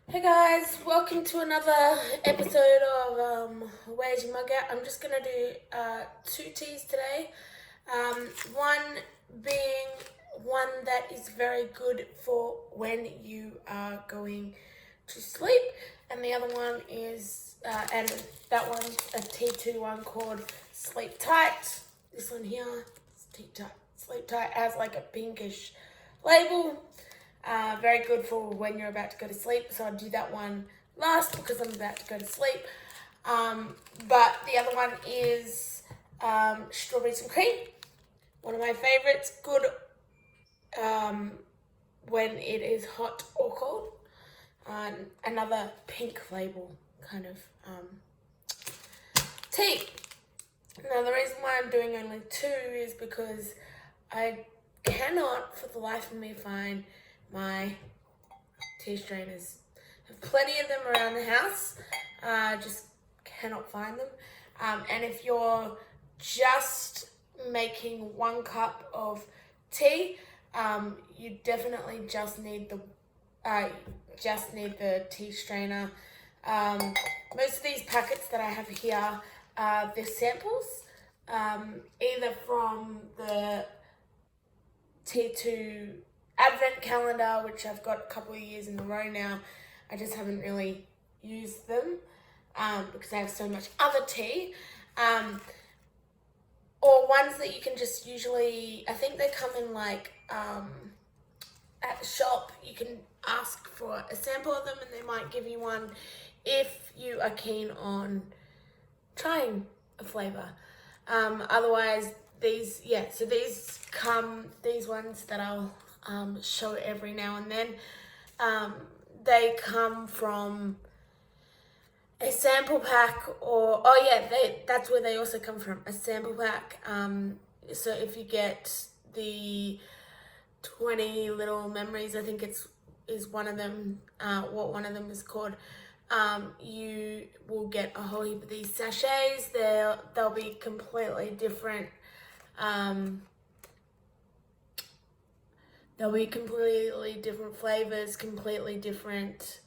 Hey guys, welcome to another episode of Where's Your Mug At? I'm just gonna do two teas today. One being one that is very good for when you are going to sleep, and the other one is, and that one's a T2 one called Sleep Tight. This one here is Sleep Tight. Sleep Tight has like a pinkish label. Very good for when you're about to go to sleep. So I'll do that one last because I'm about to go to sleep. But the other one is strawberries and cream. One of my favorites. Good when it is hot or cold. Another pink label kind of tea. Now the reason why I'm doing only two is because I cannot for the life of me find my tea strainers. I have plenty of them around the house, just cannot find them. And if you're just making 1 cup of tea, you definitely just need the tea strainer. Most of these packets that I have here, they're samples, either from the T2 Advent calendar, which I've got a couple of years in a row now. I just haven't really used them because I have so much other tea. Or ones that you can just usually, I think they come in like at the shop. You can ask for a sample of them and they might give you one if you are keen on trying a flavour. Otherwise, these ones that I'll show every now and then. They come from a sample pack, or that's where they also come from, a sample pack. So if you get the 20 little memories, I think is one of them. What one of them is called. You will get a whole heap of these sachets. They'll be completely different. There'll be completely different flavors, completely different,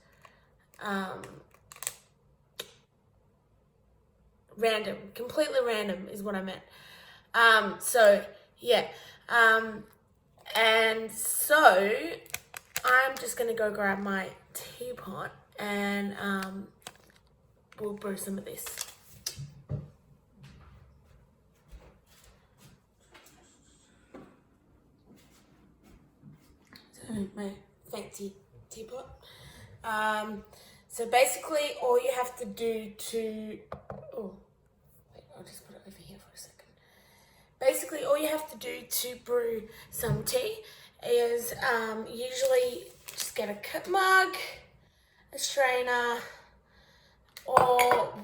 completely random is what I meant. And so I'm just gonna go grab my teapot and we'll brew some of this. My fancy teapot. So basically all you have to do I'll just put it over here for a second. Basically all you have to do to brew some tea is usually just get a mug, a strainer, or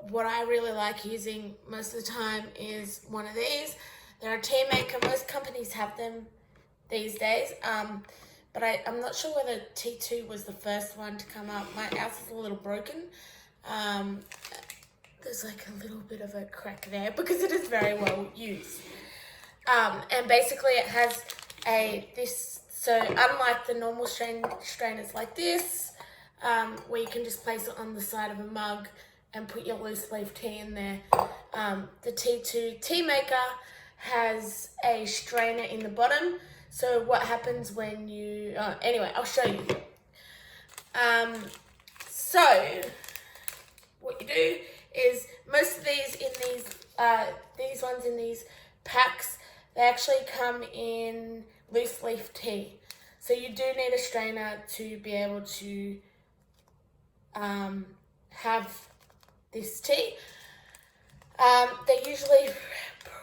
what I really like using most of the time is one of these. They're a tea maker. Most companies have them these days. But I'm not sure whether T2 was the first one to come up. My house is a little broken. There's like a little bit of a crack there because it is very well used. And basically it has so unlike the normal strainers like this, where you can just place it on the side of a mug and put your loose leaf tea in there, the T2 tea maker has a strainer in the bottom. So what happens when you, anyway, I'll show you. So what you do is most of these ones in these packs, they actually come in loose leaf tea. So you do need a strainer to be able to have this tea. They're usually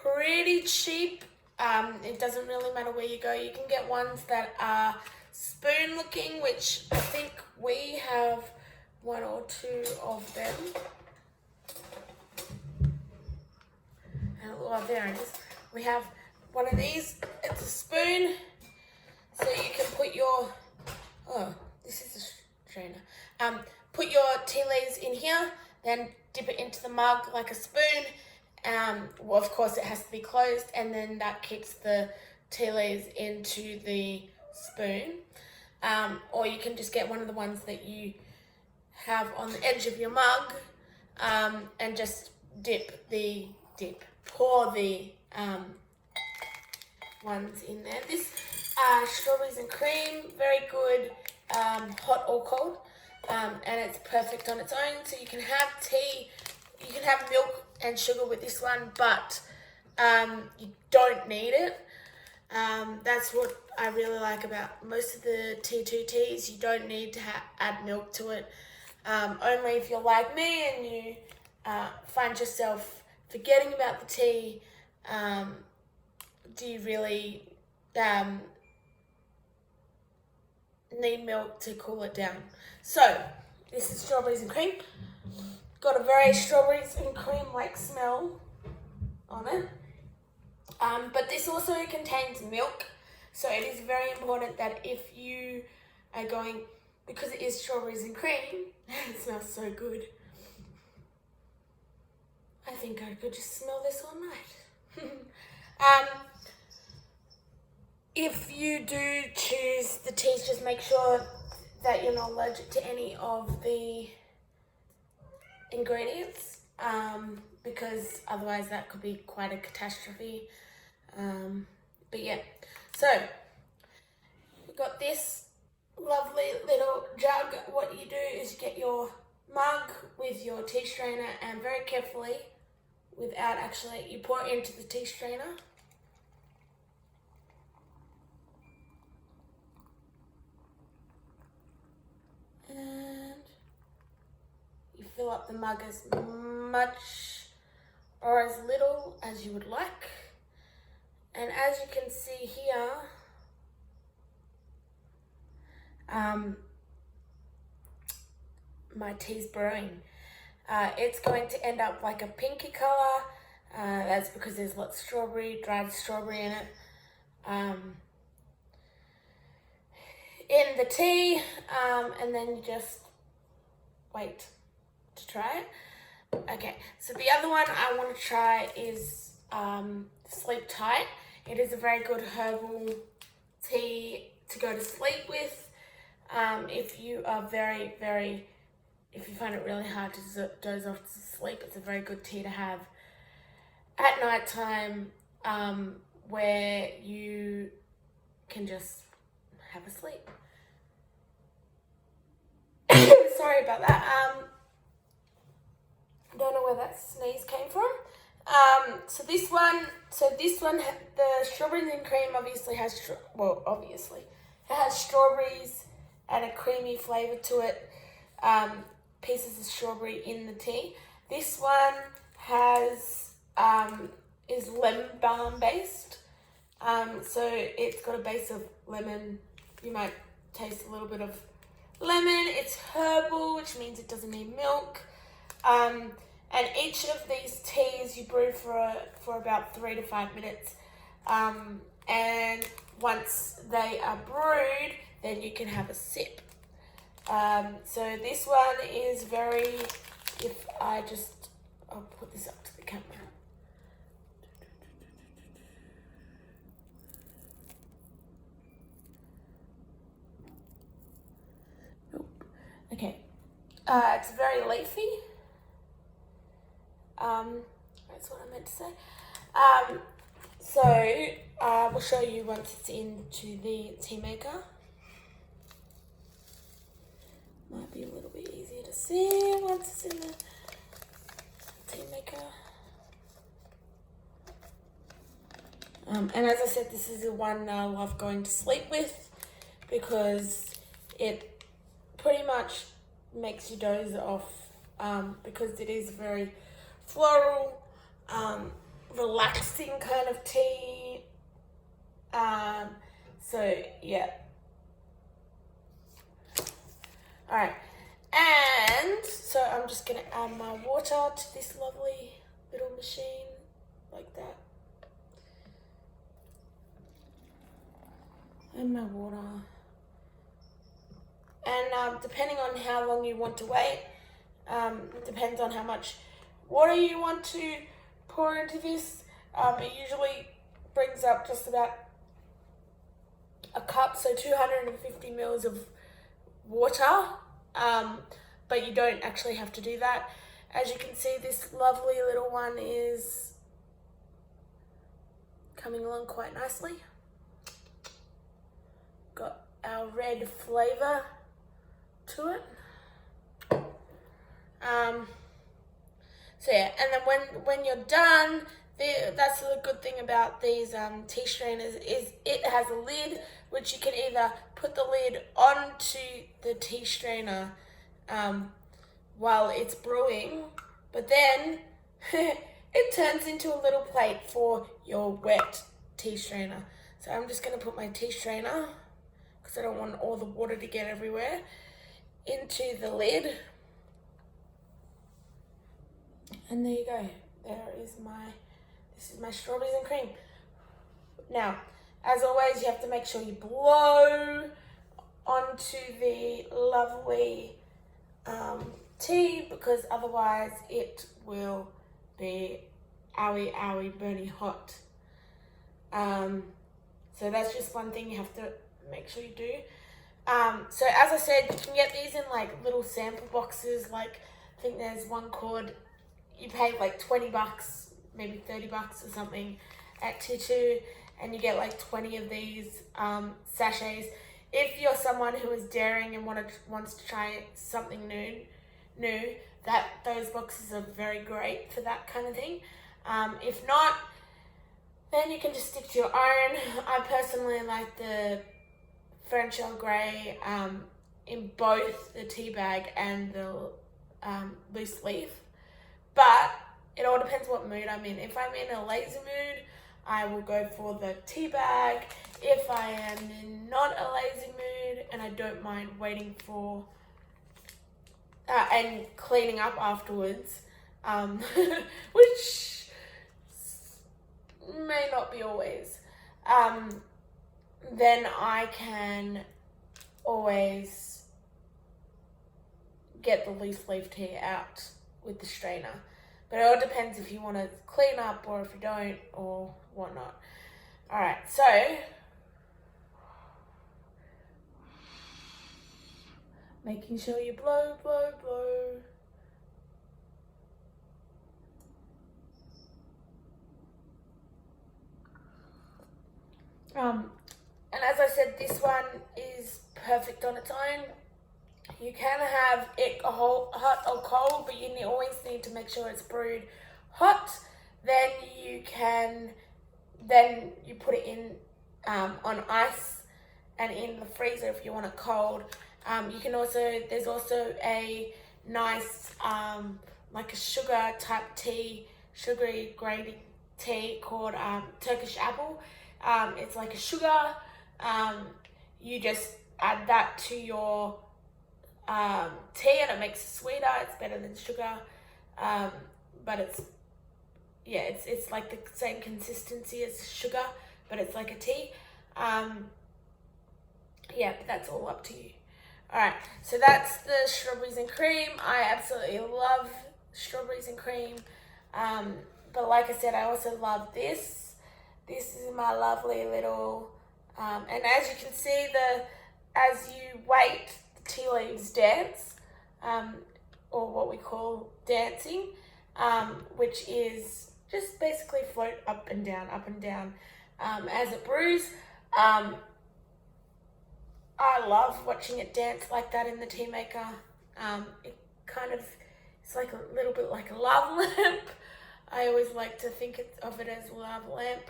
pretty cheap. It doesn't really matter where you go. You can get ones that are spoon looking, which I think we have 1 or 2 of them. And there it is. We have one of these. It's a spoon, so you can put your, this is a strainer. Put your tea leaves in here, then dip it into the mug like a spoon. Well, of course it has to be closed, and then that keeps the tea leaves into the spoon. Or you can just get one of the ones that you have on the edge of your mug, and just pour the ones in there. This strawberries and cream, very good, hot or cold, and it's perfect on its own. So you can have tea, you can have milk and sugar with this one, but you don't need it. That's what I really like about most of the T2 teas. You don't need to add milk to it. Only if you're like me and you find yourself forgetting about the tea, do you really need milk to cool it down. So this is strawberries and cream. Got a very strawberries and cream like smell on it. But this also contains milk, so it is very important that if you are going, because it is strawberries and cream, it smells so good. I think I could just smell this all night. If you do choose the teas, just make sure that you're not allergic to any of the ingredients, because otherwise that could be quite a catastrophe. But yeah, so we've got this lovely little jug. What you do is you get your mug with your tea strainer, and very carefully, without actually, you pour it into the tea strainer. And you fill up the mug as much or as little as you would like. And as you can see here, my tea's brewing. It's going to end up like a pinky color. That's because there's lots of strawberry, dried strawberry in it. In the tea, and then you just wait to try it. Okay, so the other one I want to try is Sleep Tight. It is a very good herbal tea to go to sleep with. If you are if you find it really hard to doze off to sleep, it's a very good tea to have at night time, where you can just have a sleep. Sorry about that. Don't know where that sneeze came from. So this one, the strawberries and cream obviously has, it has strawberries and a creamy flavour to it. Pieces of strawberry in the tea. This one is lemon balm based. So it's got a base of lemon. You might taste a little bit of lemon. It's herbal, which means it doesn't need milk. And each of these teas you brew for about 3 to 5 minutes. And once they are brewed, then you can have a sip. So this one is I'll put this up to the camera. Okay, it's very leafy. That's what I meant to say. So we'll show you once it's into the tea maker. Might be a little bit easier to see once it's in the tea maker. And as I said, this is the one I love going to sleep with, because it pretty much makes you doze off, because it is very floral, relaxing kind of tea. So yeah. Alright, and so I'm just going to add my water to this lovely little machine, like that. And my water. And depending on how long you want to wait, depends on how much water you want to pour into this. It usually brings up just about a cup, so 250 mils of water. but you don't actually have to do that. As you can see, this lovely little one is coming along quite nicely. Got our red flavor to it. So yeah, and then when you're done, that's the good thing about these tea strainers is it has a lid, which you can either put the lid onto the tea strainer while it's brewing, but then it turns into a little plate for your wet tea strainer. So I'm just going to put my tea strainer, because I don't want all the water to get everywhere, into the lid. And there you go. This is my strawberries and cream. Now, as always, you have to make sure you blow onto the lovely tea, because otherwise it will be owie burny hot. So that's just one thing you have to make sure you do. So as I said, you can get these in like little sample boxes. Like I think there's one called, you pay like $20, maybe $30 or something at T2, and you get like 20 of these sachets. If you're someone who is daring and wants to try something new, those boxes are very great for that kind of thing. If not, then you can just stick to your own. I personally like the French Earl Grey in both the tea bag and the loose leaf. But it all depends what mood I'm in. If I'm in a lazy mood, I will go for the tea bag. If I am in not a lazy mood and I don't mind waiting for and cleaning up afterwards, which may not be always, then I can always get the loose leaf tea out with the strainer. But it all depends if you want to clean up or if you don't or whatnot. Alright, so making sure you blow. And as I said, this one is perfect on its own. You can have it hot or cold, but you always need to make sure it's brewed hot. Then you put it in on ice and in the freezer if you want it cold. You can also, there's also a nice like a sugar type tea, sugary grated tea called Turkish apple. It's like a sugar. You just add that to your tea and it makes it sweeter. It's better than sugar, but it's like the same consistency as sugar, but it's like a tea. But that's all up to you. Alright, so that's the strawberries and cream. I absolutely love strawberries and cream, but like I said, I also love this. This is my lovely little, and as you can see, as you wait, the tea leaves dance, or what we call dancing, which is just basically float up and down, as it brews. I love watching it dance like that in the tea maker. It kind of, it's like a little bit like a lava lamp. I always like to think of it as a lava lamp,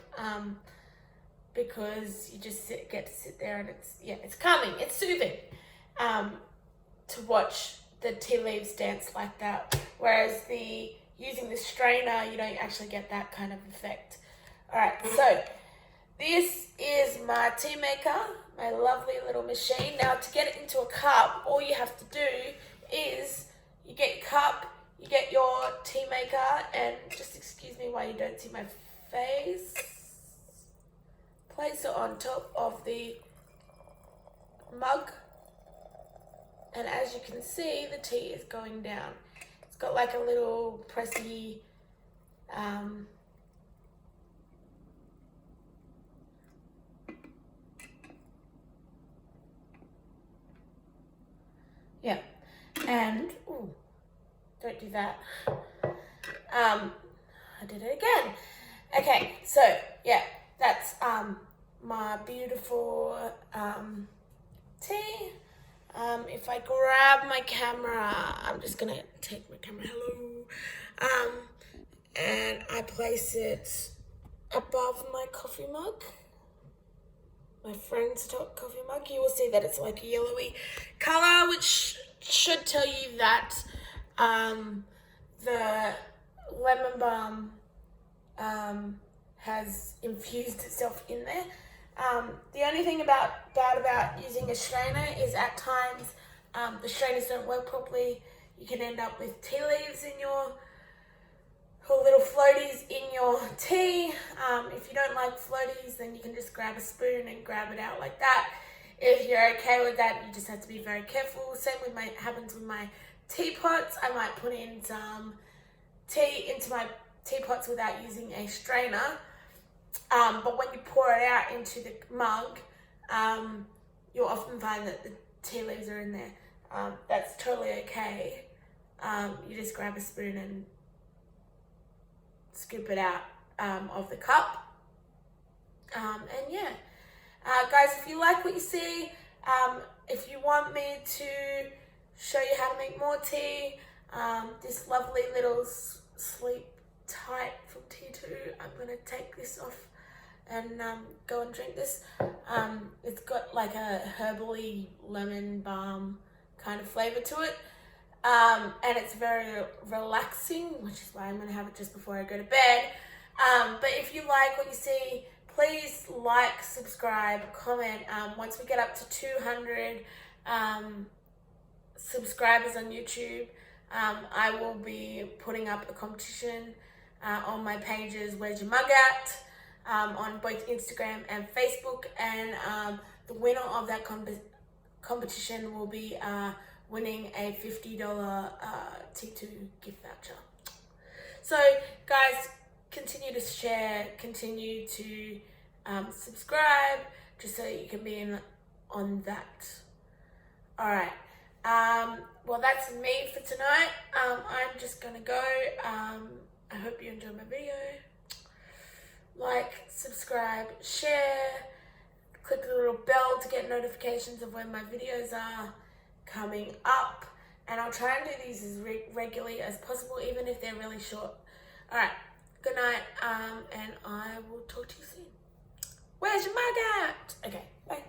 because you just get to sit there and it's calming, it's soothing to watch the tea leaves dance like that. Whereas using the strainer, you don't actually get that kind of effect. Alright, so this is my tea maker, my lovely little machine. Now to get it into a cup, all you have to do is you get your cup, you get your tea maker, and just excuse me while you don't see my face. Place it on top of the mug, and as you can see, the tea is going down. It's got like a little pressy And, ooh, don't do that. I did it again. Okay, so yeah, that's my beautiful tea. If I grab my camera, I'm just gonna take my camera, hello, and I place it above my coffee mug, my friend's coffee mug. You will see that it's like a yellowy color, which should tell you that the lemon balm has infused itself in there. The only thing about using a strainer is at times the strainers don't work properly. You can end up with tea leaves in your, or little floaties in your tea. If you don't like floaties, then you can just grab a spoon and grab it out like that. If you're okay with that, you just have to be very careful. Same with happens with my teapots. I might put in some tea into my teapots without using a strainer. But when you pour it out into the mug, you'll often find that the tea leaves are in there. That's totally okay. You just grab a spoon and scoop it out of the cup. And yeah, guys, if you like what you see, if you want me to show you how to make more tea, this lovely little sleep tight from T2, I'm gonna take this off and go and drink this. It's got like a herbally lemon balm kind of flavor to it, and it's very relaxing, which is why I'm gonna have it just before I go to bed. But if you like what you see, please like, subscribe, comment. Once we get up to 200 subscribers on YouTube, I will be putting up a competition on my pages, Where's Your Mug At, on both Instagram and Facebook, and the winner of that competition will be winning a $50 T2 gift voucher. So guys, continue to share, continue to subscribe, just so that you can be in on that. All right. Well, that's me for tonight. I'm just gonna go. I hope you enjoyed my video. Like, subscribe, share, click the little bell to get notifications of when my videos are coming up. And I'll try and do these as regularly as possible, even if they're really short. All right, good night, and I will talk to you soon. Where's your mug at? Okay, bye.